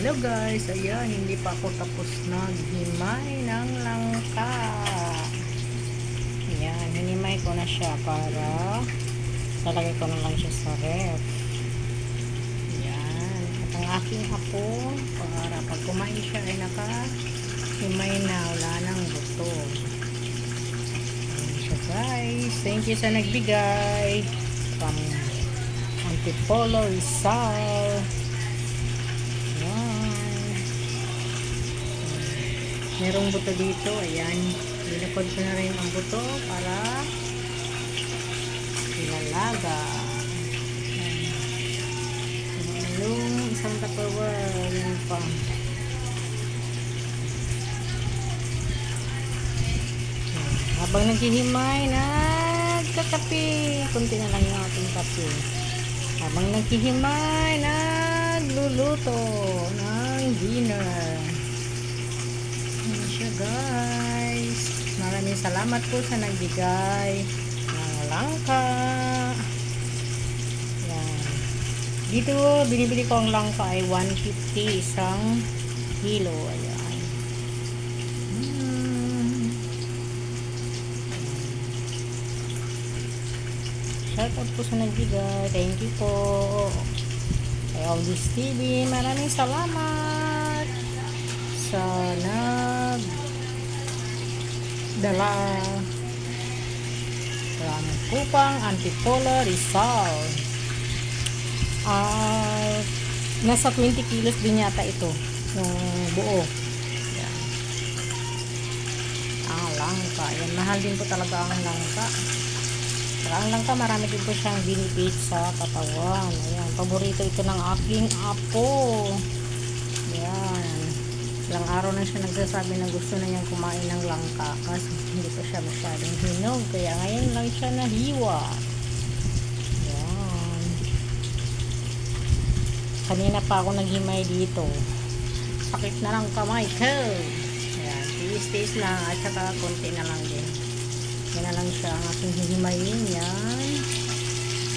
Hello guys, ayan, hindi pa ako tapos naghimay ng langka. Ayan, hinimay ko na siya para lalagay ko na lang siya sa ref. Ayan, at ang aking apo, para pag kumain siya ay nakahimay na, wala nang buto. Ayan siya guys, thank you sa nagbigay from Antipolo, Rizal. Merong buto dito, ayan, nilapod ko na rin ang buto para ilalaga. Yung isang tupperware, yun pa. Habang naghihimay, nagkakape. Kunti na lang yung ating kape. Habang naghihimay, nagluluto ng dinner. Siya guys, maraming salamat po sa nagbigay ng langka. Yan. Dito binibili ko ang langka ay 150 isang kilo. Ayan. Shout out po sa nagbigay, thank you po kay Aldis TV, maraming salamat sa nagdala from Kupang, Antipolo, Rizal. Nasa 20 kilos din yata ito yung buo. Yan. Ang langka, yan, mahal din po talaga ang langka. Ang langka, marami din po siyang benefit sa katawan. Ayan, paborito ito ng aking apo. Yan. Ilang araw na siya nagsasabi na gusto na niyang kumain ng langka kasi hindi pa siya masyadong hinog, kaya ngayon lang siya nahiwa. Yan. Kanina pa ako naghimay dito, sakit na lang kamay ko. Yan, tiis-tiis lang at saka konti na lang din. Yan na lang siya ang aking hihimayin. Yan.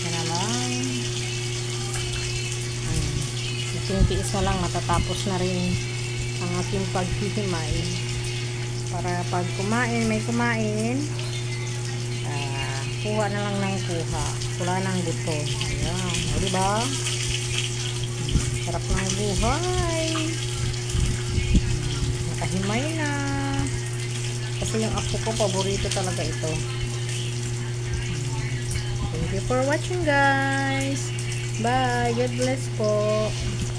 Yan na lang. Tiis na lang, matatapos na rin ang aking paghihimay para pag kumain, may kumain, kuha na lang ng kuha, wala ng buto. Ayan, o diba, sarap ng buhay, nakahimay na kasi yung apo ko paborito talaga ito. Thank you for watching guys, bye, God bless po.